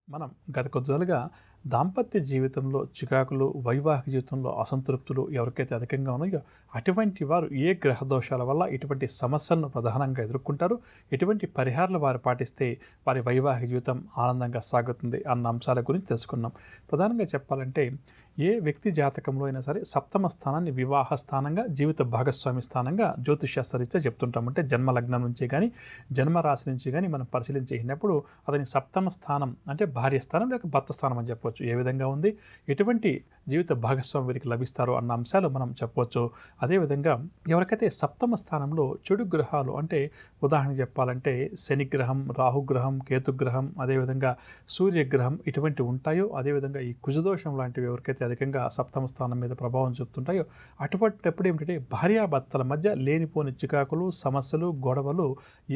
మనం గత కొద్దిగా దాంపత్య జీవితంలో చికాకులు, వైవాహిక జీవితంలో అసంతృప్తులు ఎవరికైతే అధికంగా ఉన్నాయో అటువంటి వారు ఏ గ్రహ దోషాల వల్ల ఇటువంటి సమస్యలను ప్రధానంగా ఎదుర్కొంటారు, ఎటువంటి పరిహారాలు వారు పాటిస్తే వారి వైవాహిక జీవితం ఆనందంగా సాగుతుంది అన్న అంశాల గురించి తెలుసుకున్నాం. ప్రధానంగా చెప్పాలంటే ఏ వ్యక్తి జాతకంలో అయినా సరే సప్తమ స్థానాన్ని వివాహ స్థానంగా, జీవిత భాగస్వామి స్థానంగా జ్యోతిష్శాస్త్రరీత్యా చెప్తుంటాం. అంటే జన్మ లగ్నం నుంచి కానీ జన్మరాశి నుంచి కానీ మనం పరిశీలించినప్పుడు అతని సప్తమ స్థానం అంటే భార్య స్థానం లేక భర్త స్థానం అని చెప్పవచ్చు. ఏ విధంగా ఉంది, ఎటువంటి జీవిత భాగస్వామి వీరికి లభిస్తారు అన్న అంశాలు మనం చెప్పవచ్చు. అదేవిధంగా ఎవరికైతే సప్తమ స్థానంలో చెడు గ్రహాలు అంటే ఉదాహరణకు చెప్పాలంటే శనిగ్రహం, రాహుగ్రహం, కేతుగ్రహం, అదేవిధంగా సూర్యగ్రహం ఇటువంటివి ఉంటాయో, అదేవిధంగా ఈ కుజదోషం లాంటివి ఎవరికైతే అధికంగా సప్తమ స్థానం మీద ప్రభావం చూపుతుంటాయో అటువంటిప్పుడు ఏమిటంటే భార్యాభర్తల మధ్య లేనిపోని చికాకులు, సమస్యలు, గొడవలు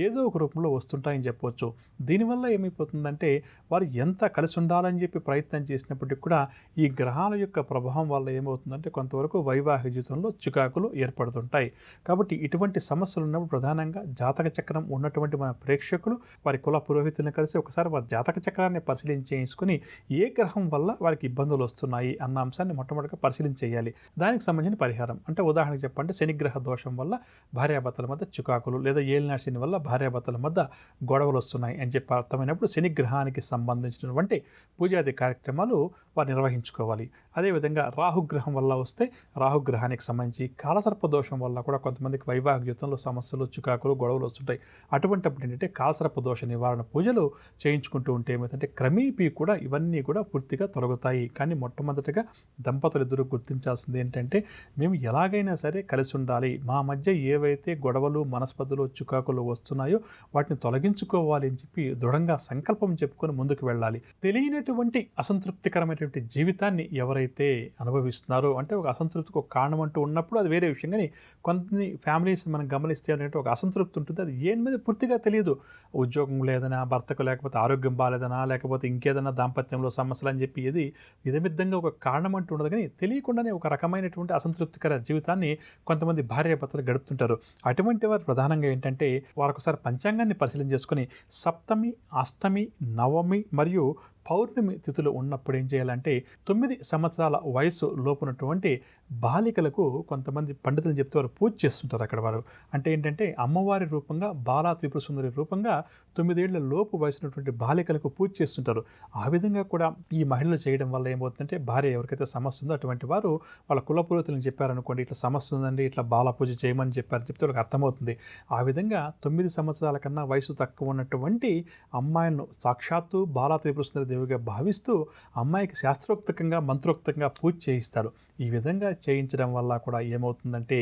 ఏదో ఒక రూపంలో వస్తుంటాయని చెప్పవచ్చు. దీనివల్ల ఏమైపోతుందంటే వారు ఎంత కలిసి ఉండాలని చెప్పి ప్రయత్నం చేసినప్పటికీ కూడా ఈ గ్రహాల యొక్క ప్రభావం వల్ల ఏమవుతుందంటే కొంతవరకు వైవాహిక జీవితంలో చికాకులు ఏర్పడుతుంటాయి. కాబట్టి ఇటువంటి సమస్యలు ఉన్నప్పుడు ప్రధానంగా జాతక చక్రం ఉన్నటువంటి మన ప్రేక్షకులు వారి కుల పురోహితులను కలిసి ఒకసారి వారి జాతక చక్రాన్ని పరిశీలించేసుకుని ఏ గ్రహం వల్ల వారికి ఇబ్బందులు వస్తున్నాయి అన్న అంశాన్ని మొట్టమొదటిగా పరిశీలించేయాలి. దానికి సంబంధించిన పరిహారం అంటే ఉదాహరణకు చెప్పండి, శనిగ్రహ దోషం వల్ల భార్యాభర్తల మధ్య చికాకులు లేదా ఏలినాటి శని వల్ల భార్యాభర్తల మధ్య గొడవలు వస్తున్నాయి అని చెప్పి అర్థమైనప్పుడు శనిగ్రహానికి సంబంధించినటువంటి పూజాది కార్యక్రమాలు వారు నిర్వహించుకోవాలి. అదేవిధంగా రాహుగ్రహం వల్ల వస్తే రాహుగ్రహానికి సంబంధించి కాలసర్ప దోషం వల్ల కూడా కొంతమందికి వైవాహిక జీవితంలో సమస్యలు, చికాకులు, గొడవలు వస్తుంటాయి. అటువంటిప్పుడు ఏంటంటే కాలసర్ప దోష నివారణ పూజలు చేయించుకుంటూ ఉంటే ఏమైందంటే క్రమేపీ కూడా ఇవన్నీ కూడా పూర్తిగా తొలగుతాయి. కానీ మొట్టమొదటిగా దంపతులు ఇద్దరు గుర్తించాల్సింది ఏంటంటే మేము ఎలాగైనా సరే కలిసి ఉండాలి, మా మధ్య ఏవైతే గొడవలు, మనస్పర్ధలు, చికాకులు వస్తున్నాయో వాటిని తొలగించుకోవాలి అని చెప్పి దృఢంగా సంకల్పం చెప్పుకొని ముందుకు వెళ్ళాలి. తెలియనటువంటి అసంతృప్తికరమైనటువంటి జీవితాన్ని ఎవరైతే అనుభవిస్తున్నారో అంటే ఒక అసంతృప్తికి ఒక కారణం అంటూ ఉన్నప్పుడు అది వేరే విషయం. కానీ కొన్ని ఫ్యామిలీస్ మనం గమనిస్తే అంటే ఒక అసంతృప్తి ఉంటుంది, అది ఏం మీద పూర్తిగా తెలియదు. ఉద్యోగం లేదనా, భర్తకు లేకపోతే ఆరోగ్యం బాగాలేదనా, లేకపోతే ఇంకేదైనా దాంపత్యంలో సమస్యలు అని చెప్పి ఇది ఇదమిద్దంగా ఒక కారణం అంటూ ఉండదు. కానీ తెలియకుండానే ఒక రకమైనటువంటి అసంతృప్తికర జీవితాన్ని కొంతమంది భార్యాభర్తలు గడుపుతుంటారు. అటువంటి వారు ప్రధానంగా ఏంటంటే వారు ఒకసారి పంచాంగాన్ని పరిశీలన చేసుకుని సప్తమి, అష్టమి, నవమి మరియు పౌర్ణమి తిథులు ఉన్నప్పుడు ఏం చేయాలంటే 9 సంవత్సరాల వయసు లోపునటువంటి బాలికలకు కొంతమంది పండితులు చెప్తే వారు పూజ చేస్తుంటారు. అక్కడ వారు అంటే ఏంటంటే అమ్మవారి రూపంగా, బాలా త్రిపుర సుందరి రూపంగా 9 ఏళ్ల లోపు వయసున్నటువంటి బాలికలకు పూజ చేస్తుంటారు. ఆ విధంగా కూడా ఈ మహిళలు చేయడం వల్ల ఏమవుతుందంటే భార్య ఎవరికైతే సమస్య ఉందో అటువంటి వారు వాళ్ళ కుల పురోహితులను చెప్పారనుకోండి, ఇట్లా సమస్య ఉందండి, ఇట్లా బాలా పూజ చేయమని చెప్తే వాళ్ళకి అర్థమవుతుంది. ఆ విధంగా 9 సంవత్సరాల కన్నా వయసు తక్కువ ఉన్నటువంటి అమ్మాయిలను సాక్షాత్తు బాలా త్రిపుర సుందరి దేవిగా భావిస్తూ అమ్మాయికి శాస్త్రోక్తంగా, మంత్రోక్తంగా పూజ చేయిస్తారు. ఈ విధంగా చేయించడం వల్ల కూడా ఏమవుతుందంటే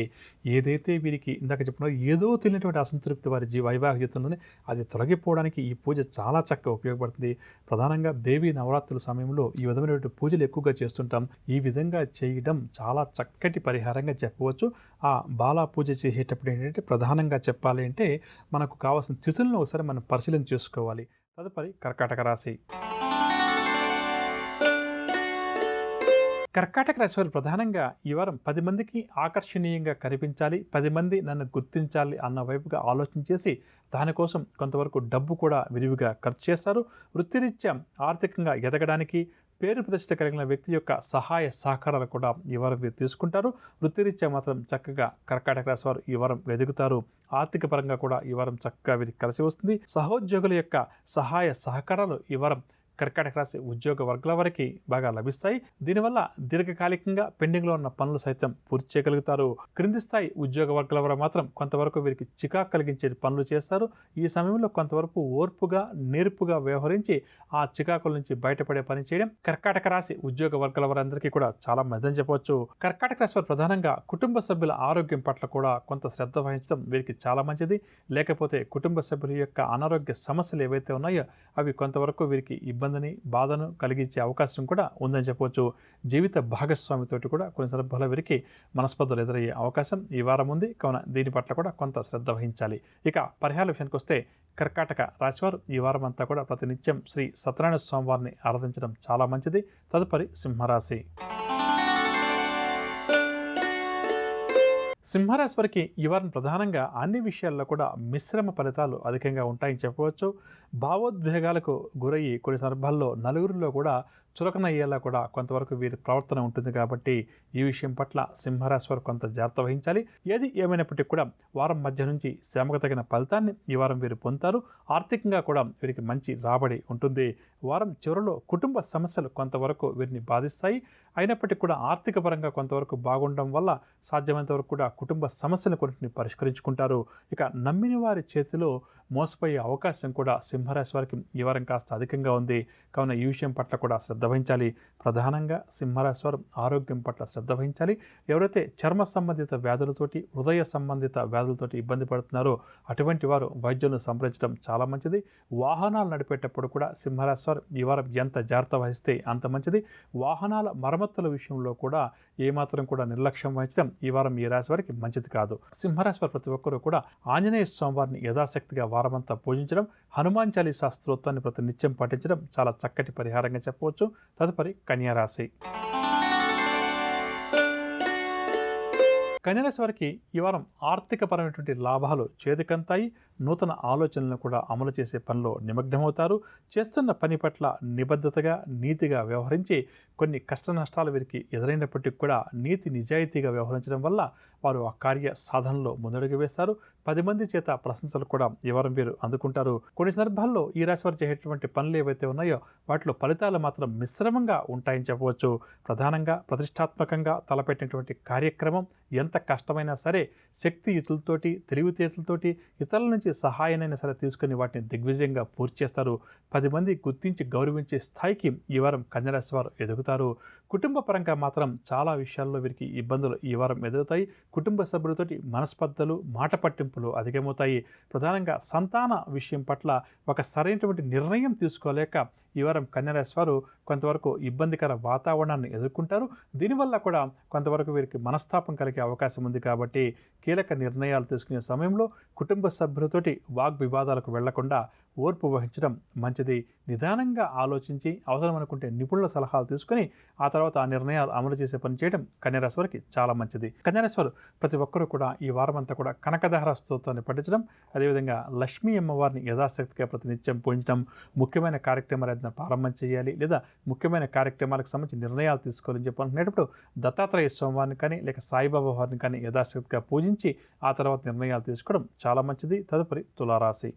ఏదైతే వీరికి ఇందాక చెప్పిన ఏదో తెలియనటువంటి అసంతృప్తి వారి వైవాహిక జీవితంలోనే అది తొలగిపోవడానికి ఈ పూజ చాలా చక్కగా ఉపయోగపడుతుంది. ప్రధానంగా దేవీ నవరాత్రుల సమయంలో ఈ విధమైనటువంటి పూజలు ఎక్కువగా చేస్తుంటాం. ఈ విధంగా చేయడం చాలా చక్కటి పరిహారంగా చెప్పవచ్చు. ఆ బాలా పూజ చేసేటప్పుడు ఏంటంటే ప్రధానంగా చెప్పాలి అంటే మనకు కావాల్సిన తిథులను ఒకసారి మనం పరిశీలన చేసుకోవాలి. తదుపరి కర్కాటక రాశి. కర్కాటక రాశి వారు ప్రధానంగా ఈ వారం 10 మందికి ఆకర్షణీయంగా కనిపించాలి, 10 మంది నన్ను గుర్తించాలి అన్న వైపుగా ఆలోచన చేసి దానికోసం కొంతవరకు డబ్బు కూడా విరివిగా ఖర్చు చేస్తారు. వృత్తిరీత్యా ఆర్థికంగా ఎదగడానికి పేరు ప్రతిష్ట కలిగిన వ్యక్తి యొక్క సహాయ సహకారాలు కూడా ఈ వారం మీరు తీసుకుంటారు. వృత్తిరీత్యా మాత్రం చక్కగా కర్కాటక రాశి వారు ఈ వారం ఎదుగుతారు. ఆర్థిక పరంగా కూడా ఈ వారం చక్కగా వీరికి కలిసి వస్తుంది. సహోద్యోగుల యొక్క సహాయ సహకారాలు ఈ వారం కర్కాటక రాశి ఉద్యోగ వర్గాల వారికి బాగా లభిస్తాయి. దీనివల్ల దీర్ఘకాలికంగా పెండింగ్లో ఉన్న పనులు సైతం పూర్తి చేయగలుగుతారు. క్రింది స్థాయి ఉద్యోగ వర్గాల వారు మాత్రం కొంతవరకు వీరికి చికాకు కలిగించే పనులు చేస్తారు. ఈ సమయంలో కొంతవరకు ఓర్పుగా, నేర్పుగా వ్యవహరించి ఆ చికాకుల నుంచి బయటపడే పని చేయడం కర్కాటక రాశి ఉద్యోగ వర్గాల వారందరికీ కూడా చాలా మంచిదని చెప్పవచ్చు. కర్కాటక రాశి వారు ప్రధానంగా కుటుంబ సభ్యుల ఆరోగ్యం పట్ల కూడా కొంత శ్రద్ధ వహించడం వీరికి చాలా మంచిది. లేకపోతే కుటుంబ సభ్యుల యొక్క అనారోగ్య సమస్యలు ఏవైతే ఉన్నాయో అవి కొంతవరకు వీరికి ఇబ్బందిని, బాధను కలిగించే అవకాశం కూడా ఉందని చెప్పవచ్చు. జీవిత భాగస్వామితోటి కూడా కొన్ని సందర్భాల్లో వీరికి మనస్పర్ధలు ఎదురయ్యే అవకాశం ఈ వారం ఉంది. కావున దీని పట్ల కూడా కొంత శ్రద్ధ వహించాలి. ఇక పరిహార విషయానికి వస్తే కర్కాటక రాశివారు ఈ వారం అంతా కూడా ప్రతినిత్యం శ్రీ సత్యనారాయణ స్వామి వారిని ఆరాధించడం చాలా మంచిది. తదుపరి సింహరాశి. సింహరాశి వారికి ఈ వారం ప్రధానంగా అన్ని విషయాల్లో కూడా మిశ్రమ ఫలితాలు అధికంగా ఉంటాయని చెప్పవచ్చు. భావోద్వేగాలకు గురయ్యి కొన్ని సందర్భాల్లో నలుగురిలో కూడా చులకనయ్యేలా కూడా కొంతవరకు వీరి ప్రవర్తన ఉంటుంది కాబట్టి ఈ విషయం పట్ల సింహరాశి వారు కొంత జాగ్రత్త వహించాలి. ఏది ఏమైనప్పటికీ కూడా వారం మధ్య నుంచి శ్రమకు తగిన ఫలితాన్ని ఈ వారం వీరు పొందుతారు. ఆర్థికంగా కూడా వీరికి మంచి రాబడి ఉంటుంది. వారం చివరిలో కుటుంబ సమస్యలు కొంతవరకు వీరిని బాధిస్తాయి. అయినప్పటికీ కూడా ఆర్థిక పరంగా కొంతవరకు బాగుండడం వల్ల సాధ్యమైనంత వరకు కూడా కుటుంబ సమస్యను కొన్నింటిని పరిష్కరించుకుంటారు. ఇక నమ్మిన వారి చేతిలో మోసపోయే అవకాశం కూడా సింహరాశి వారికి ఈ వారం కాస్త అధికంగా ఉంది. కావున ఈ విషయం పట్ల కూడా శ్రద్ధ వహించాలి. ప్రధానంగా సింహరాశి వారు ఆరోగ్యం పట్ల శ్రద్ధ వహించాలి. ఎవరైతే చర్మ సంబంధిత వ్యాధులతోటి, హృదయ సంబంధిత వ్యాధులతోటి ఇబ్బంది పడుతున్నారో అటువంటి వారు వైద్యులను సంప్రదించడం చాలా మంచిది. వాహనాలు నడిపేటప్పుడు కూడా సింహరాశి వారు ఈ వారం ఎంత జాగ్రత్త వహిస్తే అంత మంచిది. వాహనాల మరమ్మతుల విషయంలో కూడా ఏమాత్రం కూడా నిర్లక్ష్యం వహించడం ఈ వారం ఈ రాశి వారికి మంచిది కాదు. సింహరాశి వారు ప్రతి ఒక్కరూ కూడా ఆంజనేయ స్వామి వారిని యథాశక్తిగా వారమంతా పూజించడం, హనుమాన్ చాలీసా స్తోత్రాన్ని ప్రతి నిత్యం పఠించడం చాలా చక్కటి పరిహారంగా చెప్పవచ్చు. తదుపరి కన్యారాశి. కన్యారాశి వారికి ఈ వారం ఆర్థికపరమైనటువంటి లాభాలు చేతికంతాయి. నూతన ఆలోచనలను కూడా అమలు చేసే పనిలో నిమగ్నమవుతారు. చేస్తున్న పని పట్ల నిబద్ధతగా, నీతిగా వ్యవహరించి కొన్ని కష్ట నష్టాలు వీరికి ఎదురైనప్పటికీ కూడా నీతి నిజాయితీగా వ్యవహరించడం వల్ల వారు ఆ కార్య సాధనలో ముందడుగు వేస్తారు. 10 మంది చేత ప్రశంసలు కూడా ఈ వారం వీరు అందుకుంటారు. కొన్ని సందర్భాల్లో ఈ రాశి వారు చేసేటువంటి పనులు ఏవైతే ఉన్నాయో వాటిలో ఫలితాలు మాత్రం మిశ్రమంగా ఉంటాయని చెప్పవచ్చు. ప్రధానంగా ప్రతిష్టాత్మకంగా తలపెట్టినటువంటి కార్యక్రమం ఎంత కష్టమైనా సరే శక్తియుతులతోటి, తెలివితేటలతోటి ఇతరుల నుంచి సహాయాన్ని సరే తీసుకుని వాటిని దిగ్విజయంగా పూర్తి చేస్తారు. 10 మంది గుర్తించి గౌరవించే స్థాయికి ఈ వారం కన్యారాశి వారు ఎదుగుతారు. కుటుంబ పరంగా మాత్రం చాలా విషయాల్లో వీరికి ఇబ్బందులు ఈ వారం ఎదుగుతాయి. కుటుంబ సభ్యులతోటి మనస్పర్ధలు, మాట పట్టింపులు అధికమవుతాయి. ప్రధానంగా సంతాన విషయం పట్ల ఒక సరైనటువంటి నిర్ణయం తీసుకోలేక ఈ వారం కన్యారాశి వారు కొంతవరకు ఇబ్బందికర వాతావరణాన్ని ఎదుర్కొంటారు. దీనివల్ల కూడా కొంతవరకు వీరికి మనస్తాపం కలిగే అవకాశం ఉంది. కాబట్టి కీలక నిర్ణయాలు తీసుకునే సమయంలో కుటుంబ సభ్యులతోటి వాగ్వివాదాలకు వెళ్లకుండా ఓర్పు వహించడం మంచిది. నిదానంగా ఆలోచించి అవసరం అనుకుంటే నిపుణుల సలహాలు తీసుకుని ఆ తర్వాత ఆ నిర్ణయాలు అమలు చేసే పని చేయడం కన్యారాశి వారికి చాలా మంచిది. కన్యారాశి వారు ప్రతి ఒక్కరూ కూడా ఈ వారం అంతా కూడా కనకదార స్తోత్రాన్ని పఠించడం, అదేవిధంగా లక్ష్మీ అమ్మవారిని యథాశక్తిగా ప్రతినిత్యం పూజించడం, ముఖ్యమైన కార్యక్రమాలు ఏదైనా ప్రారంభం చేయాలి లేదా ముఖ్యమైన కార్యక్రమాలకు సంబంధించి నిర్ణయాలు తీసుకోవాలని చెప్పి అనుకునేటప్పుడు దత్తాత్రేయ స్వామివారిని కానీ లేక సాయిబాబా వారిని కానీ యథాశక్తిగా పూజించి ఆ తర్వాత నిర్ణయాలు తీసుకోవడం చాలా మంచిది. తదుపరి తులారాశి.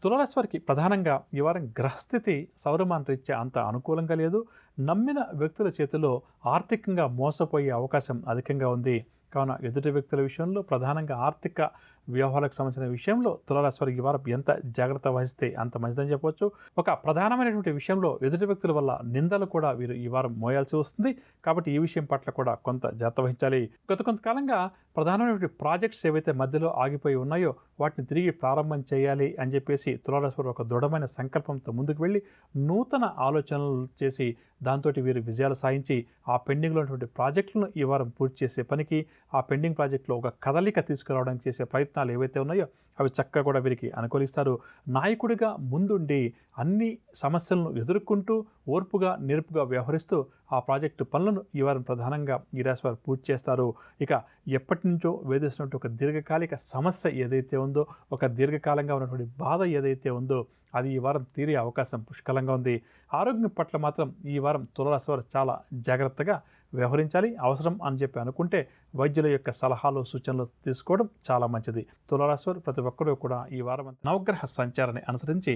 తులారాశి వారికి ప్రధానంగా ఈ వారం గ్రహస్థితి సౌరమాన రీత్యా అంత అనుకూలంగా లేదు. నమ్మిన వ్యక్తుల చేతిలో ఆర్థికంగా మోసపోయే అవకాశం అధికంగా ఉంది. కావున ఎదుటి వ్యక్తుల విషయంలో ప్రధానంగా ఆర్థిక వ్యవహారాలకు సంబంధించిన విషయంలో తులారాశి వారికి ఈ వారం ఎంత జాగ్రత్త వహిస్తే అంత మంచిదని చెప్పవచ్చు. ఒక ప్రధానమైనటువంటి విషయంలో ఎదుటి వ్యక్తుల వల్ల నిందలు కూడా వీరు ఈ వారం మోయాల్సి వస్తుంది. కాబట్టి ఈ విషయం పట్ల కూడా కొంత జాగ్రత్త వహించాలి. కొంతకాలంగా ప్రధానమైనటువంటి ప్రాజెక్ట్స్ ఏవైతే మధ్యలో ఆగిపోయి ఉన్నాయో వాటిని తిరిగి ప్రారంభం చేయాలి అని చెప్పేసి తులారాశి వారు ఒక దృఢమైన సంకల్పంతో ముందుకు వెళ్ళి నూతన ఆలోచనలు చేసి దాంతో వీరు విజయాలు సాధించి ఆ పెండింగ్లో ఉన్నటువంటి ప్రాజెక్టులను ఈ వారం పూర్తి చేసే పనికి, ఆ పెండింగ్ ప్రాజెక్టులో ఒక కదలిక తీసుకురావడానికి చేసే ప్రయత్నాలు ఏవైతే ఉన్నాయో అవి చక్కగా కూడా వీరికి అనుకూలిస్తారు. నాయకుడిగా ముందుండి అన్ని సమస్యలను ఎదుర్కొంటూ ఓర్పుగా, నేర్పుగా వ్యవహరిస్తూ ఆ ప్రాజెక్టు పనులను ఈ వారం ప్రధానంగా ఈ రాశి వారు పూర్తి చేస్తారు. ఇక ఎప్పటి నుంచో వేధిస్తున్నట్టు ఒక దీర్ఘకాలిక సమస్య ఏదైతే ఉందో, ఒక దీర్ఘకాలంగా ఉన్నటువంటి బాధ ఏదైతే ఉందో అది ఈ వారం తీరే అవకాశం పుష్కలంగా ఉంది. ఆరోగ్యం పట్ల మాత్రం ఈ వారం తులారాశి వారు చాలా జాగ్రత్తగా వ్యవహరించాలి. అవసరం అని చెప్పి అనుకుంటే వైద్యుల యొక్క సలహాలు, సూచనలు తీసుకోవడం చాలా మంచిది. తులారాశి వారు ప్రతి ఒక్కరూ కూడా ఈ వారం నవగ్రహ సంచారాన్ని అనుసరించి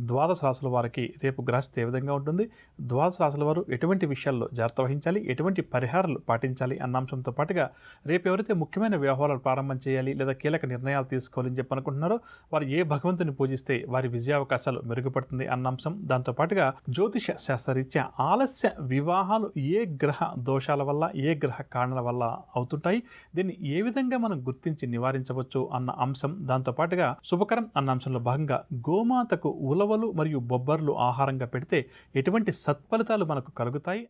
ద్వాదశ రాశుల వారికి రేపు గ్రహస్థితి ఏ విధంగా ఉంటుంది, ద్వాదశ రాశుల వారు ఎటువంటి విషయాల్లో జాగ్రత్త వహించాలి, ఎటువంటి పరిహారాలు పాటించాలి అన్న అంశంతో పాటుగా రేపు ఎవరైతే ముఖ్యమైన వ్యవహారాలు ప్రారంభం చేయాలి లేదా కీలక నిర్ణయాలు తీసుకోవాలని చెప్పి అనుకుంటున్నారో వారు ఏ భగవంతుని పూజిస్తే వారి విజయావకాశాలు మెరుగుపడుతుంది అన్న అంశం, దాంతో పాటుగా జ్యోతిష శాస్త్రరీత్యా ఆలస్య వివాహాలు ఏ గ్రహ దోషాల వల్ల, ఏ గ్రహ కారణాల వల్ల అవుతుంటాయి, దీన్ని ఏ విధంగా మనం గుర్తించి నివారించవచ్చు అన్న అంశం, దాంతో పాటుగా శుభకరం అన్న అంశంలో భాగంగా గోమాతకు ఉలవలు మరియు బొబ్బర్లు ఆహారంగా పెడితే ఎటువంటి సత్ఫలితాలు మనకు కలుగుతాయి